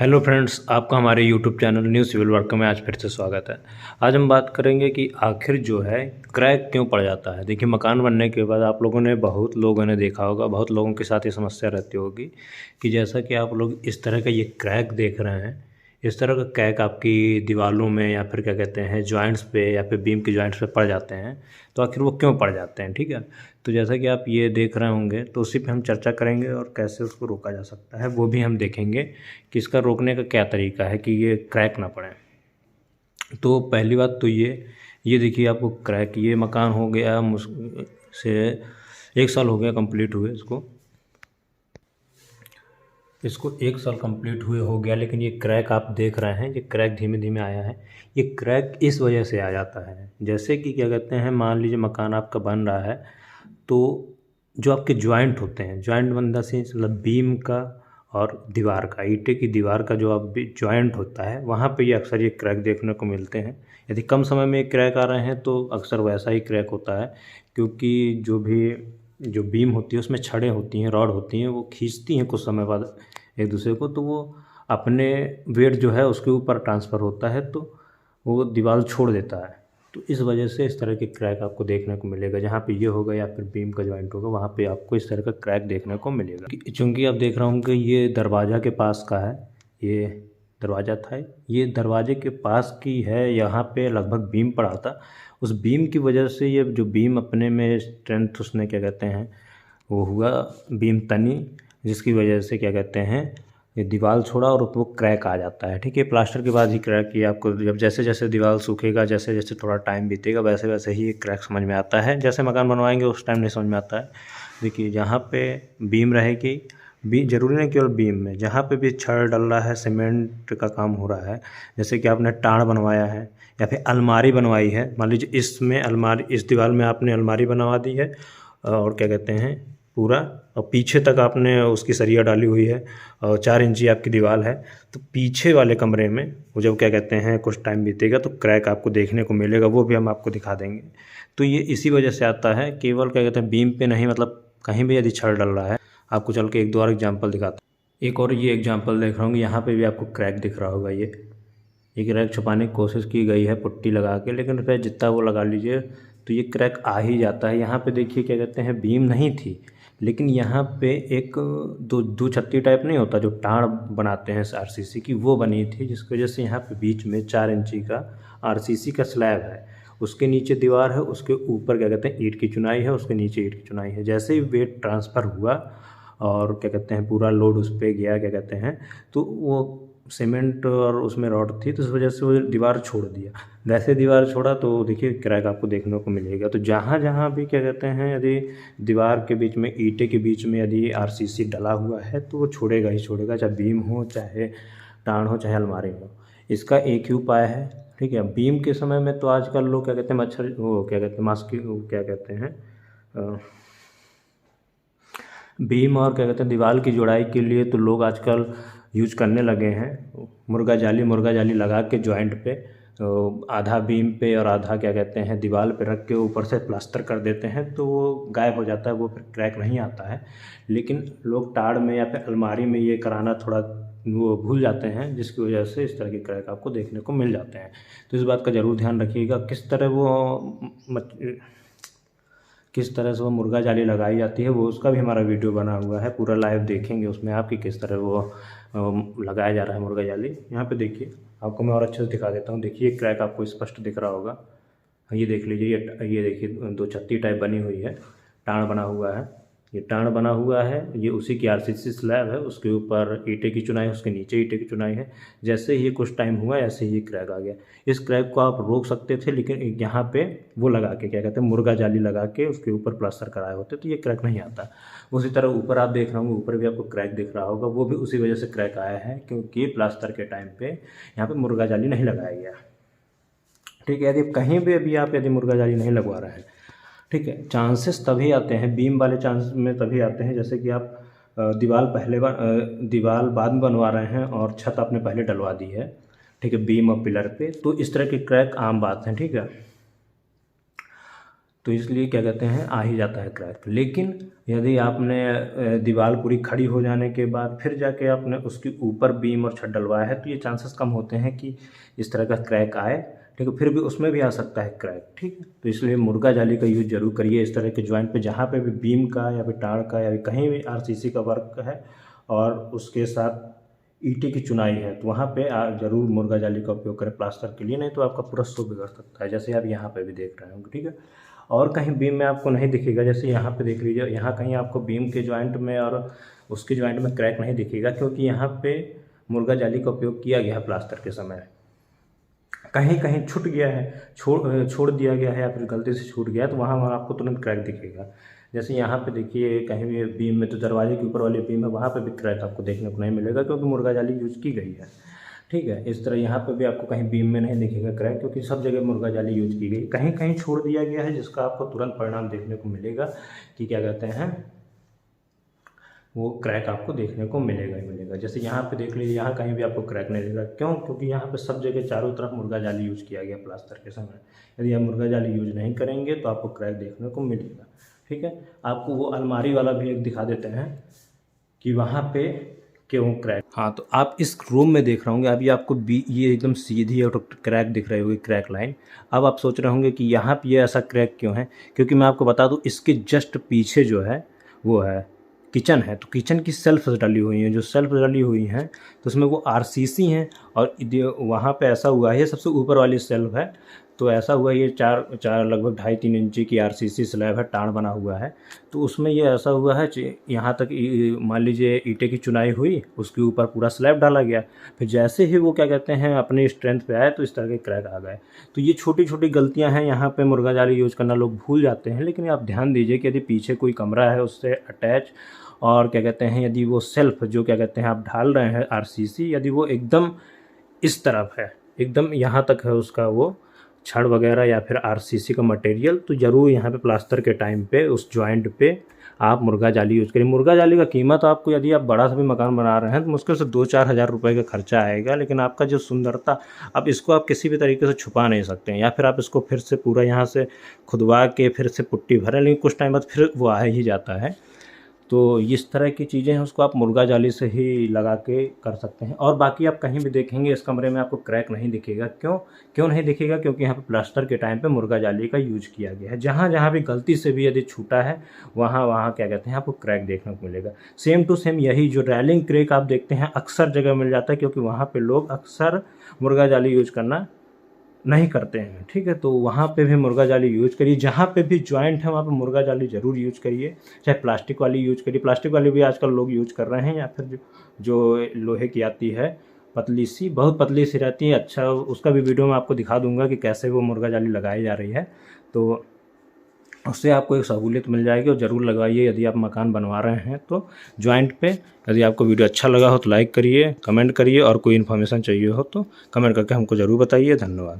Hello friends, आपका हमारे YouTube channel new civil work में आज फिर से स्वागत है। आज हम बात करेंगे कि आखिर जो है क्रैक क्यों पड़ जाता है। देखिए, मकान बनने के बाद आप लोगों ने बहुत लोगों ने देखा होगा, बहुत लोगों के साथ ये समस्या रहती होगी कि जैसा कि आप लोग इस तरह का ये क्रैक देख रहे हैं, इस तरह का क्रैक आपकी दीवारों में या फिर क्या कहते हैं जॉइंट्स पे या फिर बीम के जॉइंट्स पे पड़ जाते हैं। तो आखिर वो क्यों पड़ जाते हैं, ठीक है। तो जैसा कि आप ये देख रहे होंगे तो उसी पे हम चर्चा करेंगे और कैसे उसको रोका जा सकता है वो भी हम देखेंगे कि इसका रोकने का क्या तरीका है कि ये क्रैक ना पड़े। तो पहली बात तो ये देखिए, आपको क्रैक, ये मकान हो गया से 1 साल हो गया कंप्लीट हुए इसको 1 साल कंप्लीट हुए हो गया, लेकिन ये क्रैक आप देख रहे हैं, ये क्रैक धीमे धीमे आया है। ये क्रैक इस वजह से आ जाता है, जैसे कि क्या कहते हैं, मान लीजिए मकान आपका बन रहा है तो जो आपके जॉइंट होते हैं, जॉइंट बनने से मतलब बीम का और दीवार का, ईंटे की दीवार का जो आप जॉइंट होता है वहाँ पे ये अक्सर ये क्रैक देखने को मिलते हैं। यदि कम समय में क्रैक आ रहे हैं तो अक्सर वैसा ही क्रैक होता है, क्योंकि जो बीम होती है उसमें छड़ें होती हैं, रॉड होती हैं, वो खींचती हैं कुछ समय बाद एक दूसरे को, तो वो अपने वेट जो है उसके ऊपर ट्रांसफ़र होता है तो वो दीवार छोड़ देता है। तो इस वजह से इस तरह के क्रैक आपको देखने को मिलेगा। जहाँ पे ये होगा या फिर बीम का जॉइंट होगा वहाँ पे आपको इस तरह का क्रैक देखने को मिलेगा। चूँकि आप देख रहे होंगे ये दरवाज़ा के पास का है, ये दरवाज़ा था, ये दरवाजे के पास की है, यहाँ पे लगभग बीम पड़ा था। उस बीम की वजह से ये जो बीम अपने में स्ट्रेंथ उसने क्या कहते हैं वो हुआ बीम तनी, जिसकी वजह से क्या कहते हैं ये दीवार छोड़ा और वो क्रैक आ जाता है। ठीक है, प्लास्टर के बाद ही क्रैक, ये आपको जब जैसे जैसे दीवार सूखेगा, जैसे जैसे थोड़ा टाइम बीतेगा वैसे वैसे ही ये क्रैक समझ में आता है। जैसे मकान बनवाएंगे उस टाइम नहीं समझ में आता है। देखिए, जहाँ पे बीम रहेगी, ज़रूरी नहीं केवल बीम में, जहाँ पे भी छड़ डल रहा है, सीमेंट का काम हो रहा है, जैसे कि आपने टाड़ बनवाया है या फिर अलमारी बनवाई है, मान लीजिए इसमें अलमारी, इस दीवार में आपने अलमारी बनवा दी है और क्या कहते हैं पूरा, और पीछे तक आपने उसकी सरिया डाली हुई है और 4 इंची आपकी दीवार है, तो पीछे वाले कमरे में वो जब क्या कहते हैं कुछ टाइम बीतेगा तो क्रैक आपको देखने को मिलेगा, वो भी हम आपको दिखा देंगे। तो ये इसी वजह से आता है, केवल क्या कहते हैं बीम पे नहीं, मतलब कहीं भी यदि छड़ डल रहा है। आपको चल के एक दो और एग्जाम्पल दिखाता हूँ। एक और ये एग्जाम्पल देख रहा हूँ, यहाँ पे भी आपको क्रैक दिख रहा होगा। ये क्रैक छुपाने की कोशिश की गई है पुट्टी लगा के, लेकिन फिर जितना वो लगा लीजिए तो ये क्रैक आ ही जाता है। यहाँ पे देखिए क्या कहते हैं बीम नहीं थी, लेकिन यहाँ पे एक दो छत्ती टाइप नहीं होता जो टाड़ बनाते हैं आरसीसी की, वो बनी थी, जिसकी वजह से यहाँ पे बीच में 4 इंची का आरसीसी का स्लैब है। उसके नीचे दीवार है, उसके ऊपर क्या कहते हैं ईंट की चुनाई है, उसके नीचे ईंट की चुनाई है। जैसे ही वेट ट्रांसफ़र हुआ और क्या कहते हैं पूरा लोड उस पर गया, क्या कहते हैं, तो वो सीमेंट और उसमें रॉड थी तो इस वजह से वो दीवार छोड़ दिया। वैसे दीवार छोड़ा तो देखिए क्रैक आपको देखने को मिलेगा। तो जहाँ जहाँ भी क्या कहते हैं यदि दीवार के बीच में, ईंटे के बीच में यदि आरसीसी डला हुआ है तो वो छोड़ेगा ही छोड़ेगा, चाहे बीम हो, चाहे टाण हो, चाहे अलमारी हो। इसका एक ही उपाय है, ठीक है। बीम के समय में तो आजकल लोग क्या कहते हैं मच्छर, वो क्या कहते हैं वो क्या कहते हैं बीम और क्या कहते हैं दीवार की जोड़ाई के लिए तो लोग आजकल यूज करने लगे हैं मुर्गा जाली लगा के जॉइंट पे, आधा बीम पे और आधा क्या कहते हैं दीवार पे रख के ऊपर से प्लास्टर कर देते हैं तो वो गायब हो जाता है, वो फिर क्रैक नहीं आता है। लेकिन लोग टाड़ में या फिर अलमारी में ये कराना थोड़ा वो भूल जाते हैं, जिसकी वजह से इस तरह के क्रैक आपको देखने को मिल जाते हैं। तो इस बात का ज़रूर ध्यान रखिएगा किस तरह से वो मुर्गा जाली लगाई जाती है, वो उसका भी हमारा वीडियो बना हुआ है, पूरा लाइव देखेंगे उसमें आप कि किस तरह वो लगाया जा रहा है मुर्गा जाली। यहाँ पे देखिए, आपको मैं और अच्छे से दिखा देता हूँ। देखिए क्रैक आपको स्पष्ट दिख रहा होगा, ये देख लीजिए, ये देखिए 2 छत्ती टाइप बनी हुई है, टाण बना हुआ है, ये टाण बना हुआ है, ये उसी की आरसीसी स्लैब है, उसके ऊपर ईंटे की चुनाई है, उसके नीचे ईंटे की चुनाई है। जैसे ही कुछ टाइम हुआ ऐसे ही क्रैक आ गया। इस क्रैक को आप रोक सकते थे, लेकिन यहाँ पे वो लगा के क्या कहते हैं मुर्गा जाली लगा के उसके ऊपर प्लास्टर कराए होते तो ये क्रैक नहीं आता। उसी तरह ऊपर आप देख रहे होंगे, ऊपर भी आपको क्रैक दिख रहा होगा, वो भी उसी वजह से क्रैक आया है क्योंकि प्लास्टर के टाइम पे यहाँ पे मुर्गा जाली नहीं लगाया गया। ठीक है, यदि कहीं भी अभी आप यदि मुर्गा जाली नहीं लगवा रहे हैं, ठीक है, चांसेस तभी आते हैं बीम वाले चांस में तभी आते हैं जैसे कि आप दीवार बाद में बनवा रहे हैं और छत आपने पहले डलवा दी है, ठीक है, बीम और पिलर पे, तो इस तरह के क्रैक आम बात है, ठीक है। तो इसलिए क्या कहते हैं आ ही जाता है क्रैक। लेकिन यदि आपने दीवार पूरी खड़ी हो जाने के बाद फिर जाके आपने उसके ऊपर बीम और छत डलवाया है तो ये चांसेस कम होते हैं कि इस तरह का क्रैक आए, ठीक है। फिर भी उसमें भी आ सकता है क्रैक, ठीक है। तो इसलिए मुर्गा जाली का यूज़ जरूर करिए इस तरह के जॉइंट पे, जहाँ पे भी बीम का या फिर टाड़ का या कहीं भी आरसीसी का वर्क है और उसके साथ ईंटें की चुनाई है, तो वहाँ पे जरूर मुर्गा जाली का उपयोग करें प्लास्टर के लिए, नहीं तो आपका पूरा शो बिगड़ सकता है, जैसे आप यहाँ पे भी देख रहे होंगे, ठीक है। और कहीं बीम में आपको नहीं दिखेगा, जैसे यहाँ पे देख लीजिए, यहाँ कहीं आपको बीम के जॉइंट में और उसके जॉइंट में क्रैक नहीं दिखेगा, क्योंकि यहाँ पे मुर्गा जाली का उपयोग किया गया है प्लास्टर के समय। कहीं कहीं छूट गया है, छोड़ दिया गया है या फिर गलती से छूट गया है, तो वहाँ आपको तुरंत क्रैक दिखेगा। जैसे यहाँ पे देखिए कहीं भी बीम में, तो दरवाजे के ऊपर वाली बीम है, वहाँ पे भी क्रैक आपको देखने को नहीं मिलेगा, क्योंकि मुर्गा जाली यूज की गई है, ठीक है। इस तरह यहाँ पे भी आपको कहीं बीम में नहीं दिखेगा क्रैक, क्योंकि सब जगह मुर्गा जाली यूज की गई। कहीं कहीं छोड़ दिया गया है, जिसका आपको तुरंत परिणाम देखने को मिलेगा कि क्या कहते हैं, वो क्रैक आपको देखने को मिलेगा ही मिलेगा। जैसे यहाँ पे देख लीजिए, यहाँ कहीं भी आपको क्रैक नहीं दिखेगा, क्यों? क्योंकि यहाँ पे सब जगह चारों तरफ मुर्गा जाली यूज किया गया प्लास्टर के समय। यदि आप मुर्गा जाली यूज नहीं करेंगे तो आपको क्रैक देखने को मिलेगा, ठीक है। आपको वो अलमारी वाला भी एक दिखा देते हैं कि वहाँ पे क्यों क्रैक। हाँ, तो आप इस रूम में देख रहे होंगे, अभी आपको ये एकदम सीधी और क्रैक दिख रही होगी, क्रैक लाइन। अब आप सोच रहे होंगे कि यहाँ पे ये ऐसा क्रैक क्यों है, क्योंकि मैं आपको बता दूँ, इसके जस्ट पीछे जो है वो है किचन है। तो किचन की सेल्फ डली हुई हैं, जो सेल्फ डली हुई हैं तो उसमें वो आरसीसी हैं, और वहाँ पे ऐसा हुआ है, सबसे ऊपर वाली सेल्फ है, तो ऐसा हुआ ये चार लगभग 2.5-3 इंची की आरसीसी स्लैब है, टाण बना हुआ है। तो उसमें ये ऐसा हुआ है, यहाँ तक मान लीजिए ईंटें की चुनाई हुई, उसके ऊपर पूरा स्लैब डाला गया, फिर जैसे ही वो क्या कहते हैं अपनी स्ट्रेंथ पे आए तो इस तरह के क्रैक आ गए। तो ये छोटी छोटी गलतियाँ हैं, यहाँ पे मुर्गा जाली यूज़ करना लोग भूल जाते हैं। लेकिन आप ध्यान दीजिए कि यदि पीछे कोई कमरा है उससे अटैच, और क्या कहते हैं यदि वो सेल्फ जो क्या कहते हैं आप ढाल रहे हैं आरसीसी, यदि वो एकदम इस तरफ है, एकदम यहाँ तक है उसका वो छड़ वगैरह या फिर आरसीसी का मटेरियल, तो ज़रूर यहाँ पे प्लास्टर के टाइम पे उस जॉइंट पे आप मुर्गा जाली यूज़ करिए। मुर्गा जाली का कीमत आपको, यदि आप बड़ा सा भी मकान बना रहे हैं तो मुश्किल से 2-4 हज़ार रुपये का खर्चा आएगा, लेकिन आपका जो सुंदरता, अब इसको आप किसी भी तरीके से छुपा नहीं सकते हैं, या फिर आप इसको फिर से पूरा यहाँ से खुदवा के फिर से पुट्टी भरें, लेकिन कुछ टाइम बाद फिर वो आ ही जाता है। तो इस तरह की चीज़ें हैं, उसको आप मुर्गा जाली से ही लगा के कर सकते हैं। और बाकी आप कहीं भी देखेंगे इस कमरे में आपको क्रैक नहीं दिखेगा, क्यों नहीं दिखेगा? क्योंकि यहाँ पे प्लास्टर के टाइम पे मुर्गा जाली का यूज किया गया है। जहाँ जहाँ भी गलती से भी यदि छूटा है, वहाँ क्या कहते हैं आपको क्रैक देखने को मिलेगा। सेम टू सेम यही जो रैलिंग क्रैक आप देखते हैं अक्सर जगह मिल जाता है, क्योंकि वहाँ पर लोग अक्सर मुर्गा जाली यूज करना नहीं करते हैं, ठीक है। तो वहाँ पे भी मुर्गा जाली यूज करिए, जहाँ पे भी जॉइंट है वहाँ पे मुर्गा जाली ज़रूर यूज करिए, चाहे प्लास्टिक वाली यूज करिए। प्लास्टिक वाली भी आजकल लोग यूज कर रहे हैं, या फिर जो लोहे की आती है पतली सी, बहुत पतली सी रहती है। अच्छा, उसका भी वीडियो मैं आपको दिखा दूंगा कि कैसे वो मुर्गा जाली लगाई जा रही है, तो उससे आपको एक सहूलियत मिल जाएगी। और ज़रूर लगवाइए यदि आप मकान बनवा रहे हैं तो जॉइंट पे। यदि आपको वीडियो अच्छा लगा हो तो लाइक करिए, कमेंट करिए, और कोई इन्फॉर्मेशन चाहिए हो तो कमेंट करके हमको ज़रूर बताइए। धन्यवाद।